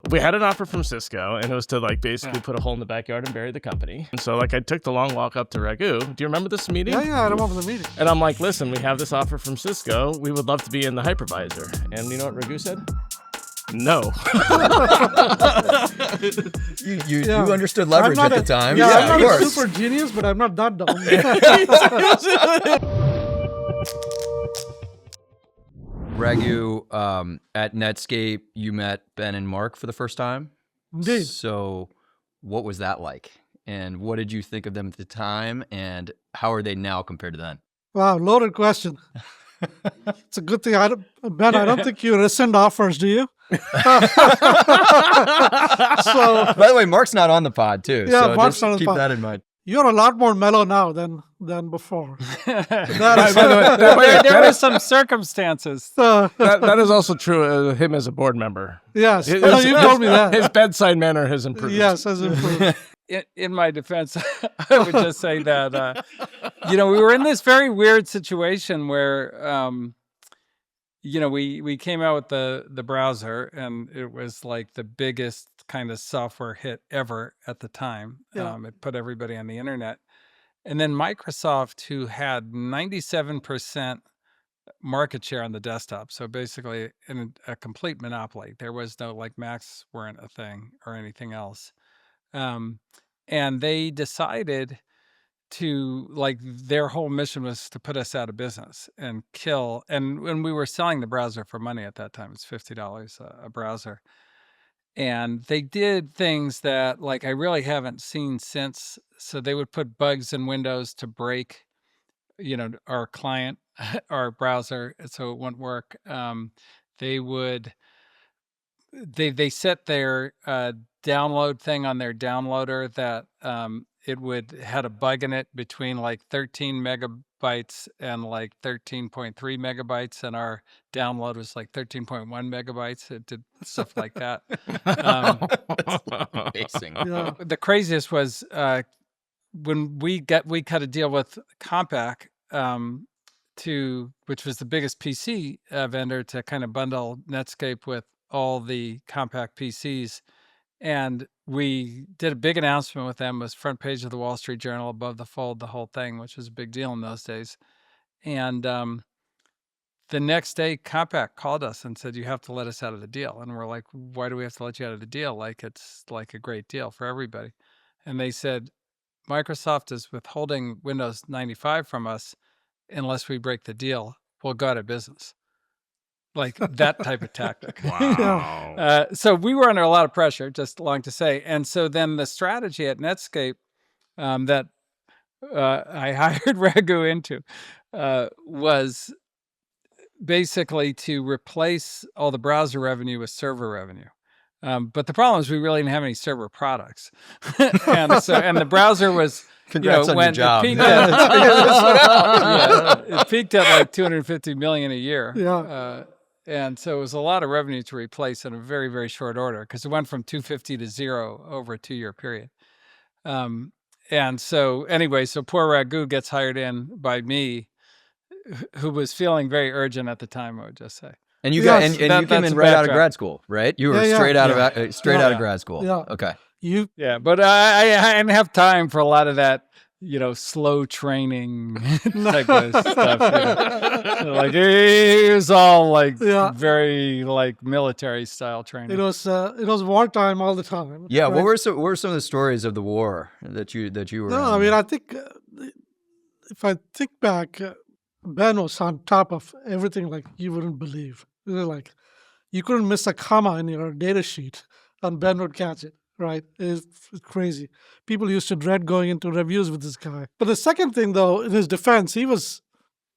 We had an offer from Cisco, and it was to like basically put a hole in the backyard and bury the company. And so like I took the long walk up to Raghu. Do you remember this meeting? Yeah, I remember the meeting. And I'm like, listen, we have this offer from Cisco. We would love to be in the hypervisor. And you know what Raghu said? No. You understood leverage at the time. Yeah, I'm of not course. a super genius, but I'm not that dumb. Raghu, at Netscape, you met Ben and Marc for the first time. Indeed. So what was that like? And what did you think of them at the time? And how are they now compared to then? Wow, loaded question. It's a good thing. Ben, I don't think you rescind offers, do you? So, by the way, Marc's not on the pod too. Yeah, so Marc's just not on the keep pod. that in mind. You're a lot more mellow now than before. By the way, There were some circumstances. that is also true of him as a board member. Yes, you told me that. His bedside manner has improved. Yes, has improved. In my defense, I would just say that, we were in this very weird situation where, we came out with the browser, and it was like the biggest kind of software hit ever at the time. Yeah. It put everybody on the internet. And then Microsoft, who had 97% market share on the desktop, so basically in a complete monopoly. There was no, like, Macs weren't a thing or anything else. And they decided to, like, their whole mission was to put us out of business and kill. And when we were selling the browser for money at that time, it's $50 a browser. And they did things that, like, I really haven't seen since. So they would put bugs in Windows to break, our client, our browser, so it wouldn't work. They set their download thing on their downloader that it had a bug in it between like 13 megabytes and like 13.3 megabytes, and our download was like 13.1 megabytes. It did stuff like that. Amazing. Yeah. The craziest was when we cut a deal with Compaq, which was the biggest PC vendor, to kind of bundle Netscape with all the Compaq PCs. And we did a big announcement with them. It was front page of the Wall Street Journal, above the fold, the whole thing, which was a big deal in those days. And the next day, Compaq called us and said, you have to let us out of the deal. And we're like, why do we have to let you out of the deal? Like, it's like a great deal for everybody. And they said, Microsoft is withholding Windows 95 from us unless we break the deal. We'll go out of business. Like that type of tactic. Wow. So we were under a lot of pressure, just long to say. And so then the strategy at Netscape that I hired Raghu into was basically to replace all the browser revenue with server revenue. But the problem is we really didn't have any server products. and the browser was... Congrats on your job. It peaked at like 250 million a year. Yeah. And so it was a lot of revenue to replace in a very, very short order, because it went from 250 to 0 over a 2-year period. And so anyway, so poor Raghu gets hired in by me, who was feeling very urgent at the time, I would just say. And you Yes, got and you came in right out of grad school, right? You were straight out of grad school. Yeah. Okay. Yeah, but I didn't have time for a lot of that, slow training type of stuff. Like it was all like very like military style training. It was wartime all the time. Yeah. Right? What were some of the stories of the war that you were? No, I mean, I think if I think back, Ben was on top of everything like you wouldn't believe. It was like you couldn't miss a comma in your data sheet, and Ben would catch it. Right? It's crazy. People used to dread going into reviews with this guy. But the second thing, though, in his defense,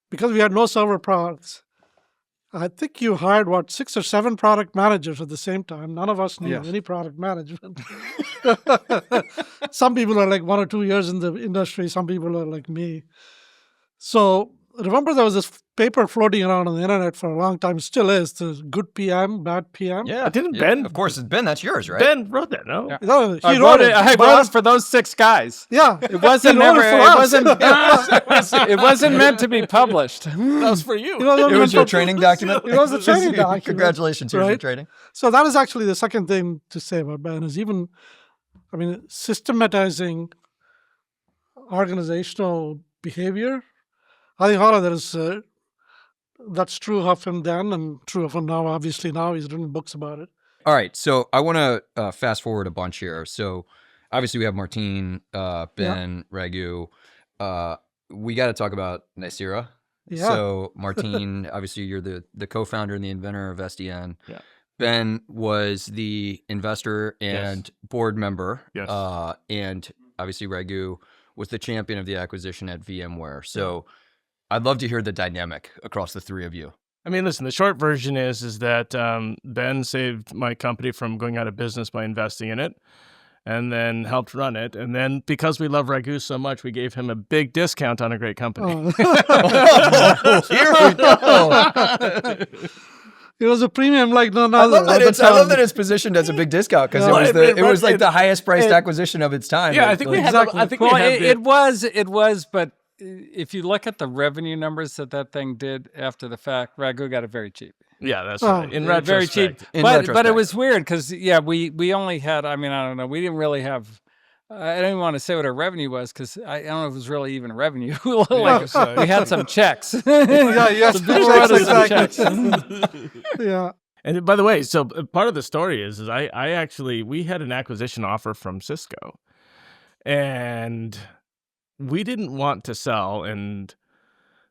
because we had no server products, I think you hired, 6 or 7 product managers at the same time. None of us knew any product management. Some people are like 1 or 2 years in the industry. Some people are like me. So remember there was this paper floating around on the internet for a long time, still is, the good PM, bad PM. Yeah. Didn't yeah. Ben- Of course, Ben, that's yours, right? Ben wrote that, no? Yeah. No, he I wrote it. I but- wrote it for those 6 guys. Yeah. It wasn't He wrote never. it for It us. wasn't. It wasn't meant to be published. That was for you. He wasn't It was meant your for- training document? It was a training document. Congratulations, here's your Right? training. So that is actually the second thing to say about Ben is even, systematizing organizational behavior. I think all of that is, that's true of him then and true of him now. Obviously now he's written books about it. All right, so I want to fast forward a bunch here. So obviously we have Martine, Ben, Raghu. We got to talk about Nicira. Yeah. So Martine, obviously you're the co-founder and the inventor of SDN. Yeah. Ben was the investor and board member. Yes. And obviously Raghu was the champion of the acquisition at VMware. So I'd love to hear the dynamic across the three of you. I mean, listen, the short version is that Ben saved my company from going out of business by investing in it and then helped run it. And then because we love Raghu so much, we gave him a big discount on a great company. Here we go. It was a premium like none I other. love that at the it's I love time. that it's positioned as a big discount because Yeah. it was like the highest priced acquisition of its time. Yeah, I think we had. Exactly. I think Well, we had. it was, but if you look at the revenue numbers that thing did after the fact, Raghu got it very cheap. Yeah, that's Oh. right. In Very cheap. retrospect. In But retrospect. it was weird because we only had. I mean, I don't know. We didn't really have. I don't even want to say what our revenue was because I don't know if it was really even revenue. Like, so- we had some checks. yes, The people wrote us some exactly. checks. Yeah. And by the way, so part of the story is I actually, we had an acquisition offer from Cisco and we didn't want to sell. And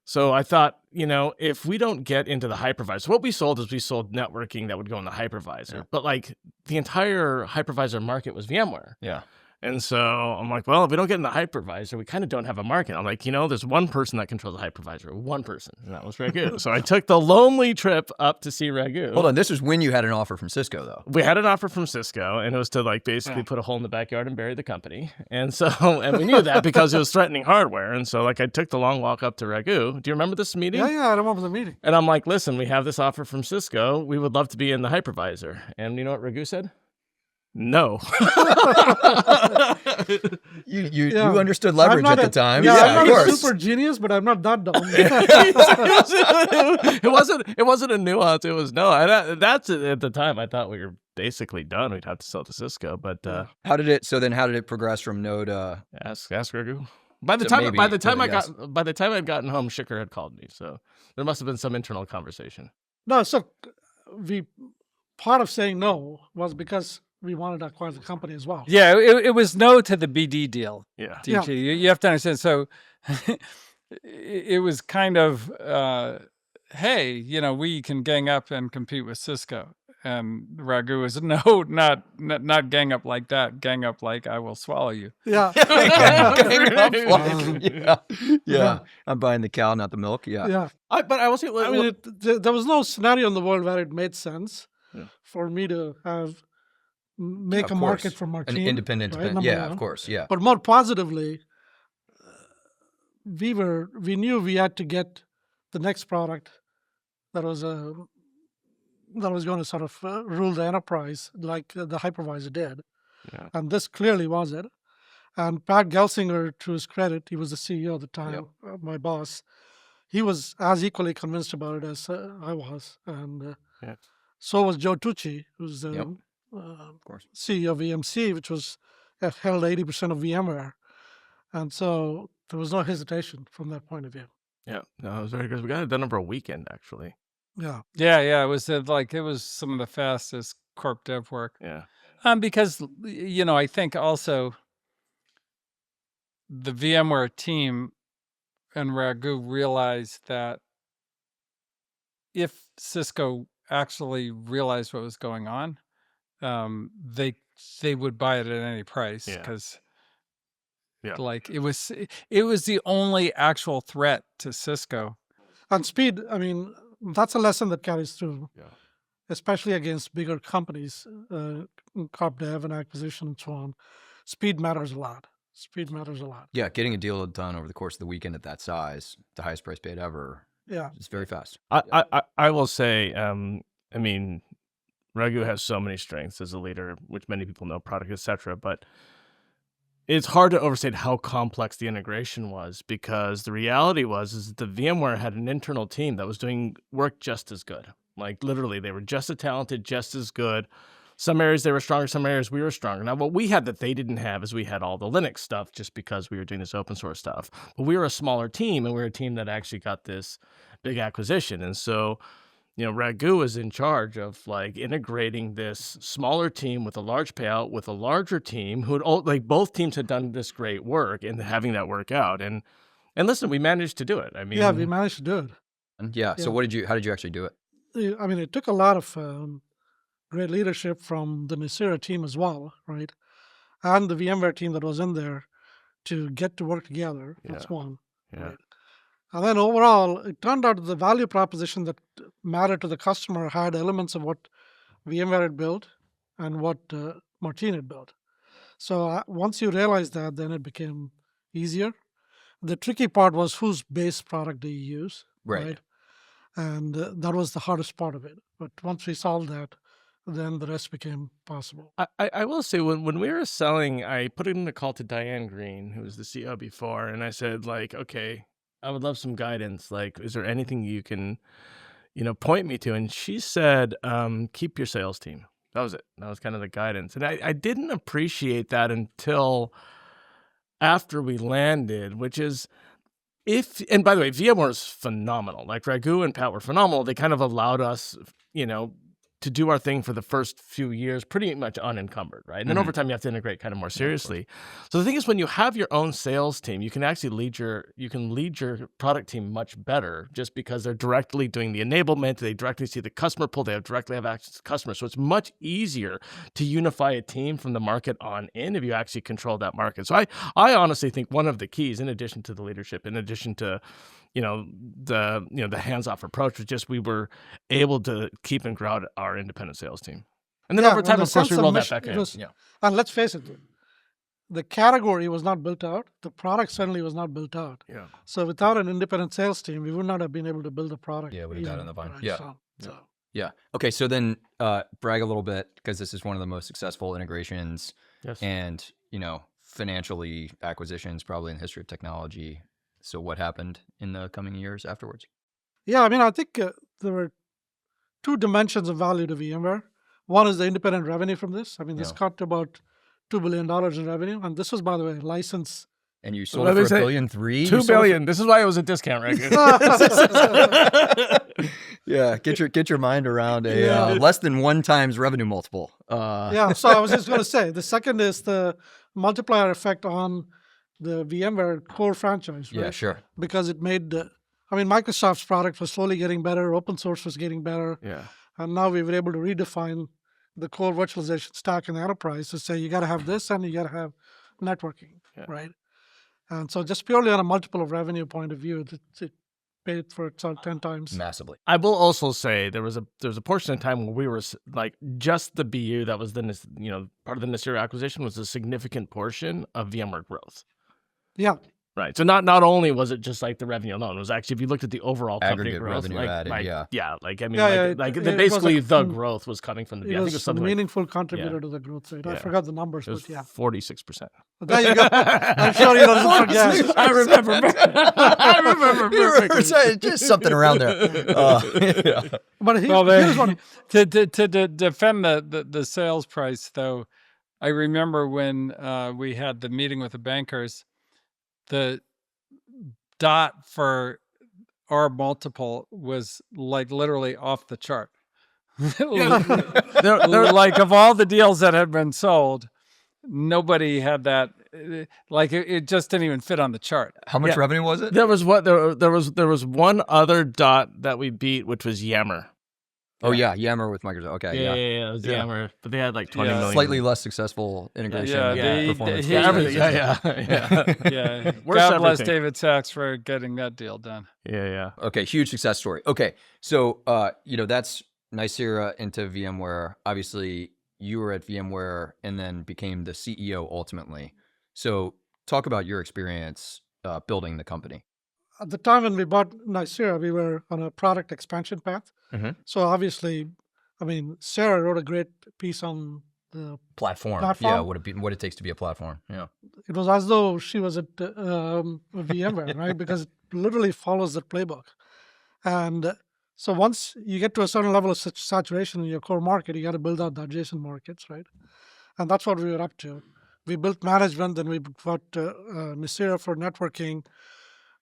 so I thought, if we don't get into the hypervisor, what we sold is we sold networking that would go in the hypervisor, Yeah. but like the entire hypervisor market was VMware. Yeah. And so I'm like, well, if we don't get in the hypervisor, we kind of don't have a market. I'm like, there's one person that controls the hypervisor, one person, and that was Raghu. So I took the lonely trip up to see Raghu. Hold on, this was when you had an offer from Cisco, though. We had an offer from Cisco, and it was to basically put a hole in the backyard and bury the company. And so, and we knew that because it was threatening hardware. And so, I took the long walk up to Raghu. Do you remember this meeting? Yeah, I remember the meeting. And I'm like, listen, we have this offer from Cisco. We would love to be in the hypervisor. And you know what Raghu said? No. You Yeah. understood leverage I'm not at the a- time. Yeah, I'm of not a course. super genius, but I'm not that dumb. It wasn't a nuance. It was no. And that's at the time. I thought we were basically done. We'd have to sell to Cisco. But How did it progress from no to ask Raghu. By the So time maybe, by the time yes. I'd gotten home, Shikhar had called me. So there must have been some internal conversation. No, so part of saying no was because we wanted to acquire the company as well. Yeah, it was no to the BD deal. Yeah. Yeah. DG. You have to understand. So it was kind of, hey, we can gang up and compete with Cisco. And Raghu was no, not gang up like that. Gang up like I will swallow you. Yeah. yeah. I'm buying the cow, not the milk. Yeah. Yeah. But I will say, I mean, there was no scenario in the world where it made sense Yeah. for me to make Of a market course. for An Martine. independent. right, number Yeah, one. of course. Yeah. But more positively, we knew we had to get the next product that was going to sort of rule the enterprise like the hypervisor did. Yeah. And this clearly was it. And Pat Gelsinger, to his credit, he was the CEO at the time, my boss. He was as equally convinced about it as I was. And Yeah. so was Joe Tucci, who's the Yep. Of course. CEO of EMC, which was held 80% of VMware. And so there was no hesitation from that point of view. Yeah, no, it was very good. We got it done over a weekend, actually. Yeah. Yeah. It was it was some of the fastest corp dev work. Yeah. Because I think also the VMware team and Raghu realized that if Cisco actually realized what was going on, they would buy it at any price Yeah. because Yeah. it was the only actual threat to Cisco. And speed, I mean, that's a lesson that carries through, Yeah. especially against bigger companies, corp dev and acquisition and so on. Speed matters a lot. Speed matters a lot. Yeah, getting a deal done over the course of the weekend at that size, the highest price paid ever, Yeah. it's very fast. I will say, I mean, Raghu has so many strengths as a leader, which many people know, product, etc. But it's hard to overstate how complex the integration was, because the reality is the VMware had an internal team that was doing work just as good. Like literally, they were just as talented, just as good. Some areas they were stronger, some areas we were stronger. Now, what we had that they didn't have is we had all the Linux stuff, just because we were doing this open source stuff. But we were a smaller team, and we were a team that actually got this big acquisition. And so, Raghu was in charge of like integrating this smaller team with a large payout with a larger team who had like both teams had done this great work and having that work out. And listen, we managed to do it. I mean, Yeah, we managed to do it. And yeah. So how did you actually do it? I mean, it took a lot of great leadership from the Nicira team as well, right? And the VMware team that was in there to get to work together. That's one. Yeah. Right? And then overall, it turned out the value proposition that mattered to the customer had elements of what VMware had built and what Martin had built. So once you realize that, then it became easier. The tricky part was whose base product do you use, right? And that was the hardest part of it. But once we solved that, then the rest became possible. I will say, when we were selling, I put in a call to Diane Green, who was the CEO before, and I said, like, okay, I would love some guidance. Like, is there anything you can, point me to? And she said, keep your sales team. That was it. That was kind of the guidance. And I didn't appreciate that until after we landed, which is, and by the way, VMware is phenomenal. Like Raghu and Pat were phenomenal. They kind of allowed us, to do our thing for the first few years, pretty much unencumbered, right? And then over time, you have to integrate kind of more seriously. So the thing is, when you have your own sales team, you can actually lead your product team much better, just because they're directly doing the enablement. They directly see the customer pull. They directly have access to customers. So it's much easier to unify a team from the market on in if you actually control that market. So I honestly think one of the keys, in addition to the leadership, in addition to the hands-off approach, was just we were able to keep and grow our independent sales team. And then over time, of course, we rolled that back in. And let's face it, the category was not built out. The product certainly was not built out. Yeah. So without an independent sales team, we would not have been able to build a product. Yeah, would have died on the vine. Right? Yeah. Yeah. Okay, so then brag a little bit, because this is one of the most successful integrations and, financially acquisitions probably in the history of technology. So what happened in the coming years afterwards? Yeah, I mean, I think there were two dimensions of value to VMware. One is the independent revenue from this. I mean, this got to about $2 billion in revenue. And this was, by the way, license. And you sold it for $1.3 billion? $2 billion. This is why it was a discount, right? Yeah, get your mind around a less than 1 times revenue multiple. Yeah, so I was just going to say, the second is the multiplier effect on the VMware core franchise, right? Yeah, sure. Because it made, Microsoft's product was slowly getting better, open source was getting better. Yeah. And now we were able to redefine the core virtualization stack in the enterprise to say you got to have this and you got to have networking, right? And so just purely on a multiple of revenue point of view, it paid for itself 10 times. Massively. I will also say there was a portion of time where we were like, just the BU that was part of the Nicira acquisition was a significant portion of VMware growth. Yeah. Right. So not only was it just like the revenue alone, it was actually, if you looked at the overall company Aggregate growth, revenue added, basically the growth was coming from the. It I think was it was something a meaningful contributor to the growth rate. I forgot the numbers, it was but 46%. There you go. I'm sure you don't forget. I remember. Perfectly. Just something around there. But here's one. To defend the sales price, though, I remember when we had the meeting with the bankers, the dot for our multiple was like literally off the chart. Like of all the deals that had been sold, nobody had that. Like it just didn't even fit on the chart. How much revenue was it? There was one other dot that we beat, which was Yammer. Oh yeah, Yammer with Microsoft. Okay, yeah, it was Yammer, but they had like 20 million. Slightly less successful integration. Performance. Everything. Yeah. God bless David Sachs for getting that deal done. Yeah. Okay, huge success story. Okay, so that's Nicira into VMware. Obviously, you were at VMware and then became the CEO ultimately. So talk about your experience building the company. At the time when we bought Nicira, we were on a product expansion path. Mm-hmm. So obviously, I mean, Sarah wrote a great piece on the Platform. platform. Yeah, what it takes to be a platform. Yeah. It was as though she was at VMware, right? Because it literally follows the playbook. And so once you get to a certain level of saturation in your core market, you got to build out the adjacent markets, right? And that's what we were up to. We built management, then we got Nicira for networking.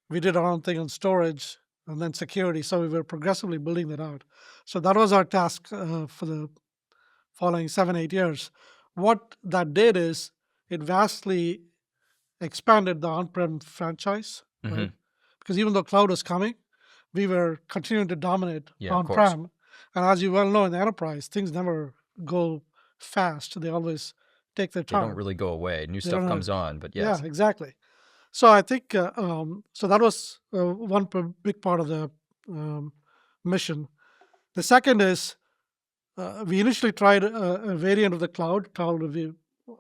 We did our own thing on storage, and then security. So we were progressively building that out. So that was our task for the following 7-8 years. What that did is it vastly expanded the on-prem franchise, Mm-hmm. right? Because even though cloud was coming, we were continuing to dominate Yeah, of course. on-prem. And as you well know, in the enterprise, things never go fast. They always take their They time. don't really go away. New They stuff don't comes on, but yes. Yeah, exactly. So I think so that was one big part of the mission. The second is we initially tried a variant of the cloud called we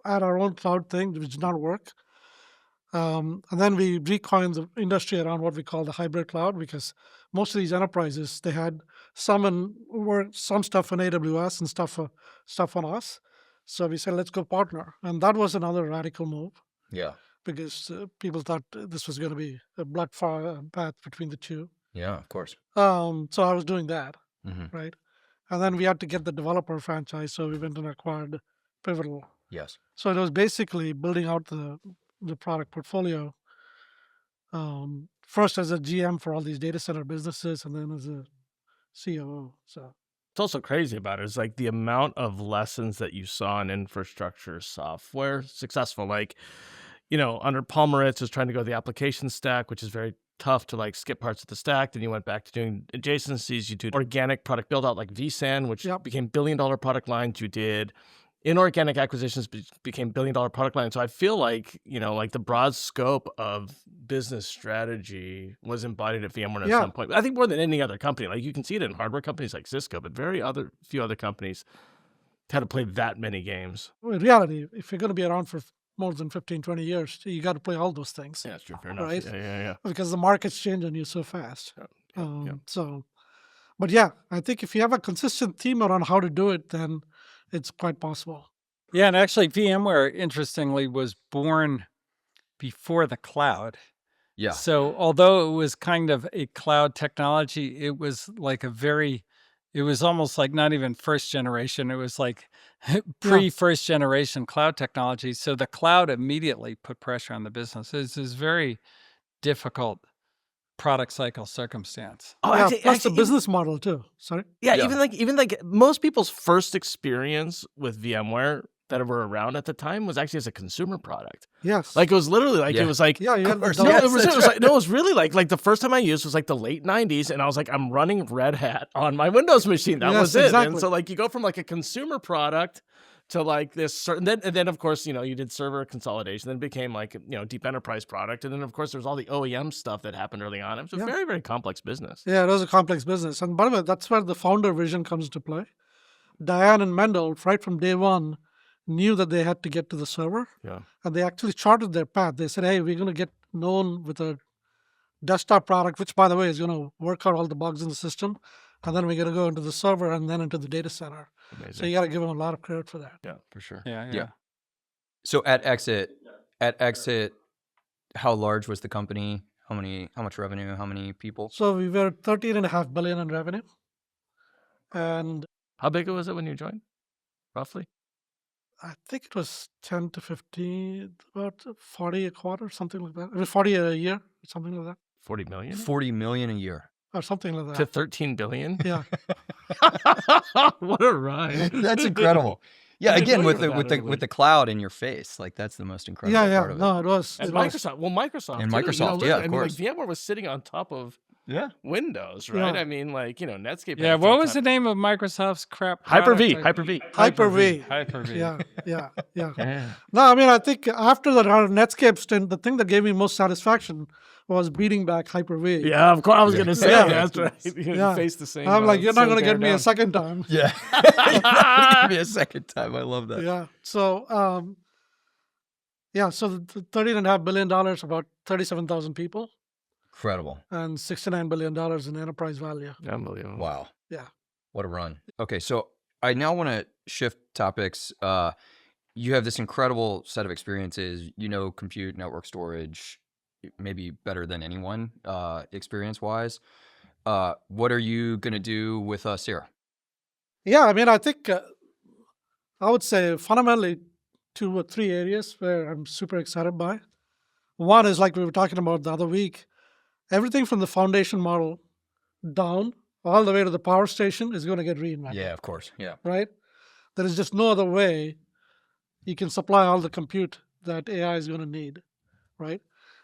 had our own cloud thing, which did not work. And then we recoined the industry around what we call the hybrid cloud, because most of these enterprises, they had some stuff on AWS and stuff on us. So we said, let's go partner. And that was another radical move, Yeah. because people thought this was going to be a blood path between the two. Yeah, of course. So I was doing that, Mm-hmm. right? And then we had to get the developer franchise, so we went and acquired Pivotal. Yes. So it was basically building out the product portfolio, first as a GM for all these data center businesses, and then as a COO. So It's also crazy about it is like the amount of lessons that you saw in infrastructure software successful. Like, under Palmeritz is trying to go to the application stack, which is very tough to like skip parts of the stack. Then you went back to doing adjacencies. You did organic product build out like vSAN, which became billion-dollar product lines. You did inorganic acquisitions, became billion-dollar product lines. So I feel like, like the broad scope of business strategy was embodied at VMware at some point. I think more than any other company. Like you can see it in hardware companies like Cisco, but few other companies had to play that many games. Well, in reality, if you're going to be around for more than 15, 20 years, you got to play all those things. Yeah, that's true. Fair enough. Right? Yeah. Because the market's change on you so fast. Yeah. So, but yeah, I think if you have a consistent theme around how to do it, then it's quite possible. Yeah, and actually VMware, interestingly, was born before the cloud. Yeah. So although it was kind of a cloud technology, it was like it was almost like not even first generation. It was like pre-first generation cloud technology. So the cloud immediately put pressure on the business. It's this very difficult product cycle circumstance. Oh, yeah, plus the business model too. Sorry. Yeah, even like most people's first experience with VMware that were around at the time was actually as a consumer product. Yes. Like it was literally like it was like it was really like the first time I used was like the late 90s, and I was like, I'm running Red Hat on my Windows machine. That was it. Exactly. And so like you go from like a consumer product to like this certain, and then of course, you did server consolidation, then it became like, deep enterprise product. And then of course there's all the OEM stuff that happened early on. It was a very, very complex business. Yeah, it was a complex business. And by the way, that's where the founder vision comes into play. Diane and Mendel, right from day one, knew that they had to get to the server. Yeah. And they actually charted their path. They said, hey, we're going to get known with a desktop product, which by the way is going to work out all the bugs in the system. And then we're going to go into the server and then into the data center. Amazing. So you got to give them a lot of credit for that. Yeah, for sure. Yeah. So at exit, how large was the company? How much revenue? How many people? So we were $13.5 billion in revenue. And how big was it when you joined, roughly? I think it was 10 to 15, about 40 a quarter, something like that. I mean, 40 a year, something like that. 40 million? 40 million a year. Or something like that. To 13 billion? Yeah. What a ride. That's incredible. Yeah, again, with the cloud in your face, like that's the most incredible part of it. No, it was. And Microsoft. Well, Microsoft. And too, Microsoft, of course. Like VMware was sitting on top of Windows, right? Yeah. I mean, like, Netscape. Yeah, what was the name of Microsoft's crap? Hyper-V. Hyper-V. Yeah. No, I mean, I think after the Netscape stint, the thing that gave me most satisfaction was beating back Hyper-V. Yeah, of course. I was going to say that's right. Yeah. Face the same. I'm like, you're not going to get me a second time. Yeah. You're not going to give me a second time. I love that. Yeah. So, Yeah, so the $13.5 billion, about 37,000 people, Incredible. and $69 billion in enterprise value. Unbelievable. Wow. Yeah. What a run. Okay, so I now want to shift topics. You have this incredible set of experiences. You know, compute, network storage, maybe better than anyone, experience-wise. What are you going to do with Nicira? Yeah, I mean, I think I would say fundamentally 2 or 3 areas where I'm super excited by. One is like we were talking about the other week, everything from the foundation model down all the way to the power station is going to get reinvented. Yeah, of course. Yeah. Right? There is just no other way you can supply all the compute that AI is going to need, right?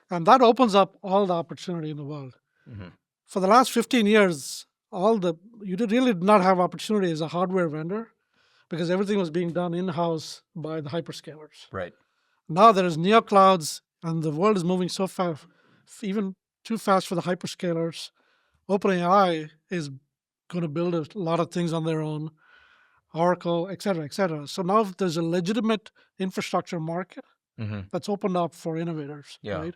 And that opens up all the opportunity in the world. Mm-hmm. For the last 15 years, you really did not have opportunity as a hardware vendor because everything was being done in-house by the hyperscalers. Right. Now there is neoclouds, and the world is moving so fast, even too fast for the hyperscalers. OpenAI is going to build a lot of things on their own, Oracle, et cetera, et cetera. So now there's a legitimate infrastructure market that's opened up for innovators, right?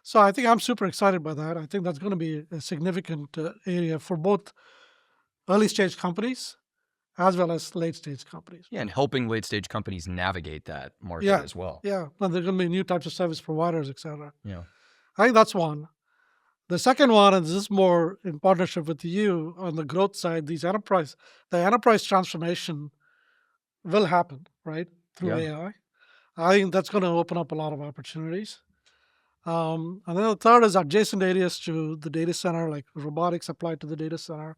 So I think I'm super excited by that. I think that's going to be a significant area for both early stage companies as well as late stage companies. Yeah, and helping late stage companies navigate that market as well. Yeah, and there's going to be new types of service providers, et cetera. Yeah. I think that's one. The second one, and this is more in partnership with you on the growth side, the enterprise transformation will happen, right, through AI. I think that's going to open up a lot of opportunities. And then the third is adjacent areas to the data center, like robotics applied to the data center,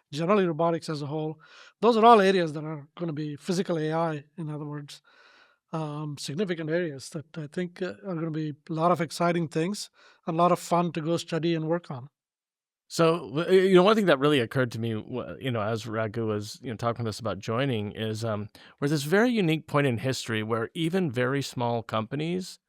generally robotics as a whole. Those are all areas that are going to be physical AI, in other words, significant areas that I think are going to be a lot of exciting things, a lot of fun to go study and work on. So, one thing that really occurred to me, as Raghu was, talking to us about joining is we're this very unique point in history where even very small companies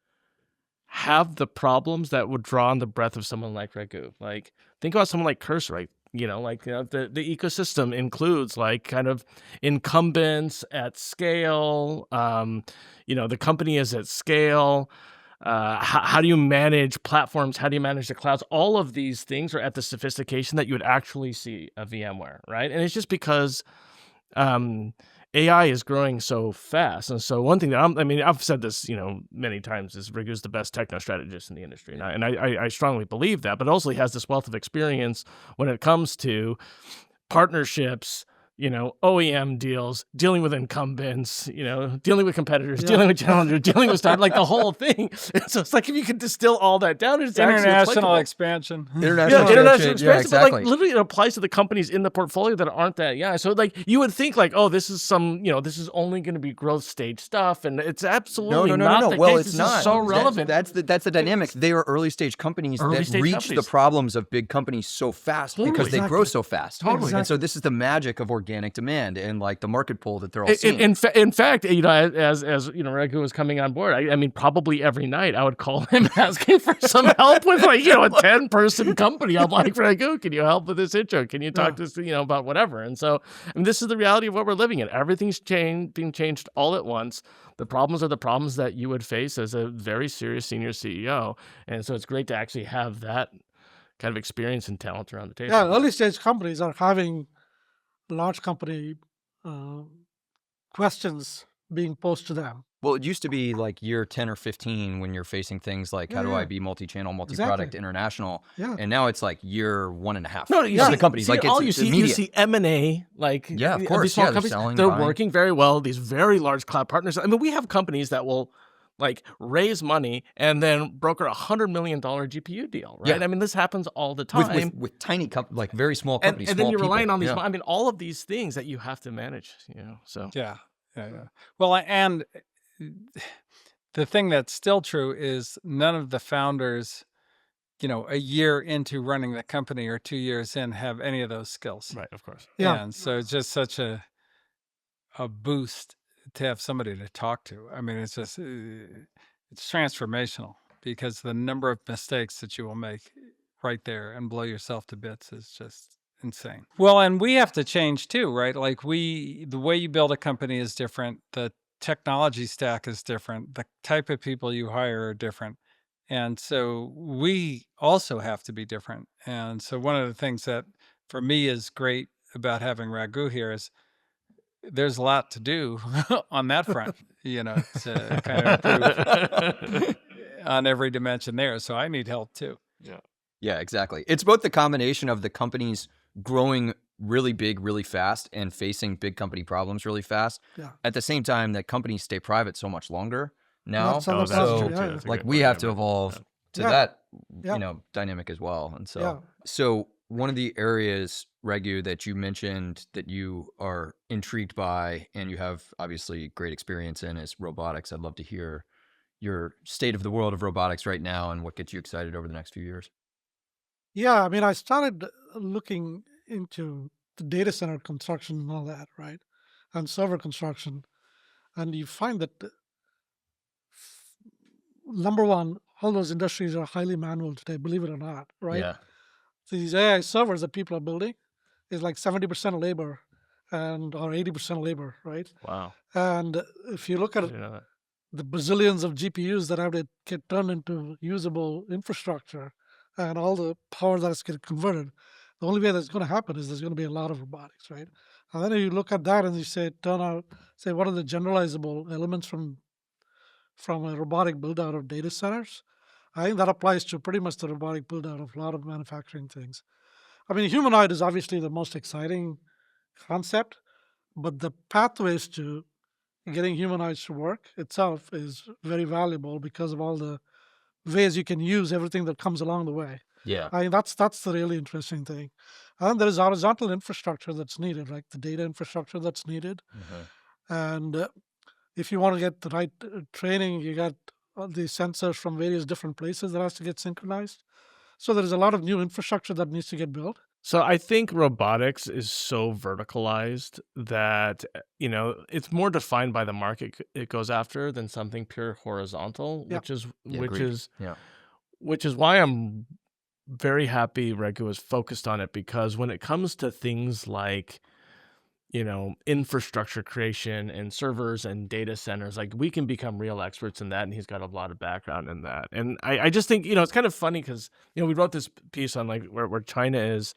have the problems that would draw on the breath of someone like Raghu. Like, think about someone like Cursor, right? The ecosystem includes like kind of incumbents at scale. The company is at scale. How do you manage platforms? How do you manage the clouds? All of these things are at the sophistication that you would actually see a VMware, right? And it's just because AI is growing so fast. And so one thing that I've said this, many times, is Raghu's the best techno strategist in the industry. And I strongly believe that, but also he has this wealth of experience when it comes to partnerships, OEM deals, dealing with incumbents, dealing with competitors, dealing with challengers, dealing with startups, like the whole thing. So it's like if you could distill all that down, it's international expansion. International expansion. Yeah, exactly. But like literally it applies to the companies in the portfolio that aren't that. Yeah. So like you would think like, oh, this is this is only going to be growth stage stuff. And it's absolutely not the well, case. it's this not. Is so relevant. That's the dynamic. They are early stage companies that reach the problems of big companies so fast because they grow so fast. Totally. And so this is the magic of organic demand and like the market pull that they're all seeing. In fact, as Raghu was coming on board, I mean, probably every night I would call him asking for some help with like, a 10-person company. I'm like, Raghu, can you help with this intro? Can you talk to us, about whatever? And so, this is the reality of what we're living in. Everything's being changed all at once. The problems are the problems that you would face as a very serious senior CEO. And so it's great to actually have that kind of experience and talent around the table. Yeah, early stage companies are having large company questions being posed to them. Well, it used to be like year 10 or 15 when you're facing things like how do I be multi-channel, multi-product, international, and now it's like year 1.5. No, the companies see, like you see M&A, like of course, these small they're companies, selling, they're buying. working very well. These very large cloud partners. I mean, we have companies that will like raise money and then broker $100 million GPU deal, right? Yeah. I mean, this happens all the time with tiny like very small companies, and then you're people. relying on these. I mean, all of these things that you have to manage, So yeah. Well, and the thing that's still true is none of the founders, a year into running the company or 2 years in have any of those skills. Right, of course. Yeah. And so it's just such a boost to have somebody to talk to. I mean, it's just, it's transformational because the number of mistakes that you will make right there and blow yourself to bits is just insane. Well, and we have to change too, right? Like the way you build a company is different. The technology stack is different. The type of people you hire are different. And so we also have to be different. And so one of the things that for me is great about having Raghu here is there's a lot to do on that front, to kind of improve on every dimension there. So I need help too. Yeah. Yeah, exactly. It's both the combination of the companies growing really big, really fast and facing big company problems really fast. Yeah. At the same time that companies stay private so much longer now. That's another that's positive, true, yeah, too. yeah. That's a Like great we point, have to yeah. evolve to Yeah. that, Yeah. dynamic as well. And so, Yeah. so one of the areas, Raghu, that you mentioned that you are intrigued by and you have obviously great experience in is robotics. I'd love to hear your state of the world of robotics right now and what gets you excited over the next few years. Yeah, I mean, I started looking into the data center construction and all that, right? And server construction. And you find that, number one, all those industries are highly manual today, believe it or not, right? Yeah. So these AI servers that people are building is like 70% labor or 80% labor, right? Wow. And if you look at I didn't know that. the bazillions of GPUs that have to get turned into usable infrastructure and all the power that's getting converted, the only way that's going to happen is there's going to be a lot of robotics, right? And then you look at that and you say, what are the generalizable elements from a robotic build out of data centers? I think that applies to pretty much the robotic build out of a lot of manufacturing things. I mean, humanoid is obviously the most exciting concept, but the pathways to getting humanoids to work itself is very valuable because of all the ways you can use everything that comes along the way. Yeah. I mean, that's the really interesting thing. And then there is horizontal infrastructure that's needed, right? The data infrastructure that's needed. And if you want to get the right training, you got all these sensors from various different places that has to get synchronized. So there's a lot of new infrastructure that needs to get built. So I think robotics is so verticalized that, it's more defined by the market it goes after than something pure horizontal, Yeah. Yeah, which agreed. is Yeah. which is why I'm very happy Raghu is focused on it, because when it comes to things like, infrastructure creation and servers and data centers, like we can become real experts in that. And he's got a lot of background in that. And I just think, it's kind of funny because, we wrote this piece on like where China is,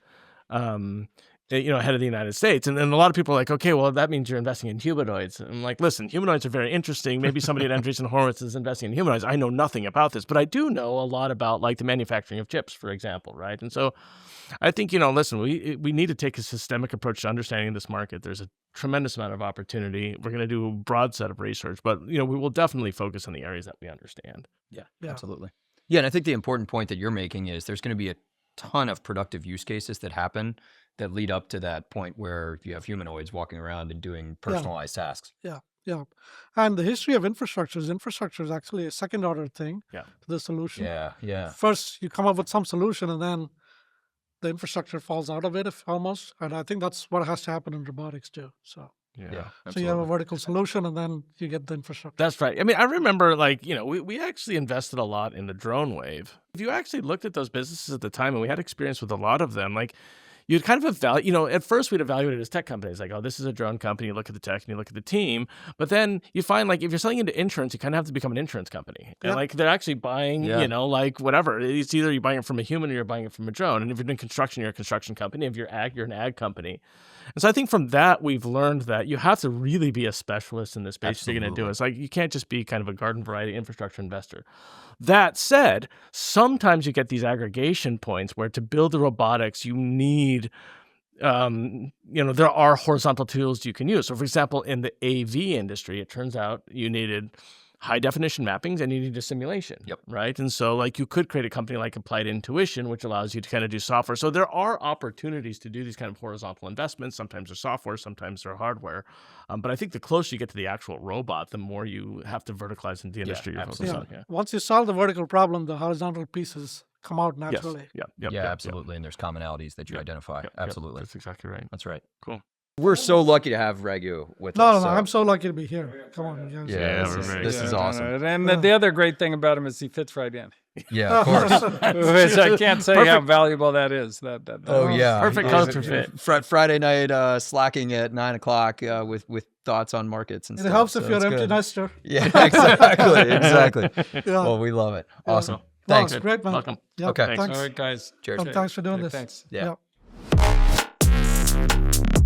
ahead of the United States. And then a lot of people are like, okay, well, that means you're investing in humanoids. And I'm like, listen, humanoids are very interesting. Maybe somebody at Andreessen Horowitz is investing in humanoids. I know nothing about this, but I do know a lot about like the manufacturing of chips, for example, right? And so I think, listen, we need to take a systemic approach to understanding this market. There's a tremendous amount of opportunity. We're going to do a broad set of research, but, we will definitely focus on the areas that we understand. Yeah, Yeah. absolutely. Yeah, and I think the important point that you're making is there's going to be a ton of productive use cases that happen that lead up to that point where you have humanoids walking around and doing personalized tasks. Yeah. And the history of infrastructure is actually a second order thing Yeah. to the solution. Yeah. First, you come up with some solution and then the infrastructure falls out of it almost. And I think that's what has to happen in robotics too. So Yeah. so you have a vertical solution and then you get the infrastructure. That's right. I mean, I remember we actually invested a lot in the drone wave. If you actually looked at those businesses at the time, and we had experience with a lot of them, like you'd kind of evaluate, at first we'd evaluate it as tech companies, like, oh, this is a drone company, you look at the tech and you look at the team. But then you find like if you're selling into insurance, you kind of have to become an insurance company. And like they're actually buying, like whatever. It's either you're buying it from a human or you're buying it from a drone. And if you're doing construction, you're a construction company. If you're ag, you're an ag company. And so I think from that, we've learned that you have to really be a specialist in this space if you're going to do it. It's like you can't just be kind of a garden variety infrastructure investor. That said, sometimes you get these aggregation points where to build the robotics, you need, there are horizontal tools you can use. So for example, in the AV industry, it turns out you needed high definition mappings and you need a simulation, right? And so like you could create a company like Applied Intuition, which allows you to kind of do software. So there are opportunities to do these kind of horizontal investments. Sometimes they're software, sometimes they're hardware. But I think the closer you get to the actual robot, the more you have to verticalize into the industry you're focused on. Yeah. Once you solve the vertical problem, the horizontal pieces come out naturally. Yeah, absolutely. And there's commonalities that you identify. Absolutely. That's exactly right. That's right. Cool. We're so lucky to have Raghu with No, us. no, so- I'm so lucky to be here. Come on, you guys. Yeah, we're very this is awesome. And the other great thing about him is he fits right in. Yeah, of course. Which I can't say how valuable that is. Oh yeah, Perfect culture fit. Friday night slacking at 9 o'clock with thoughts on markets and It stuff. helps so if you're it's an empty good. nester. Yeah, exactly. Yeah. Well, we love it. Yeah. Awesome. No, Thanks. it's great, man. Welcome. Yeah, Okay. Thanks. All right, guys. Cheers. Thanks for doing Okay, this. thanks. Yeah. Yeah.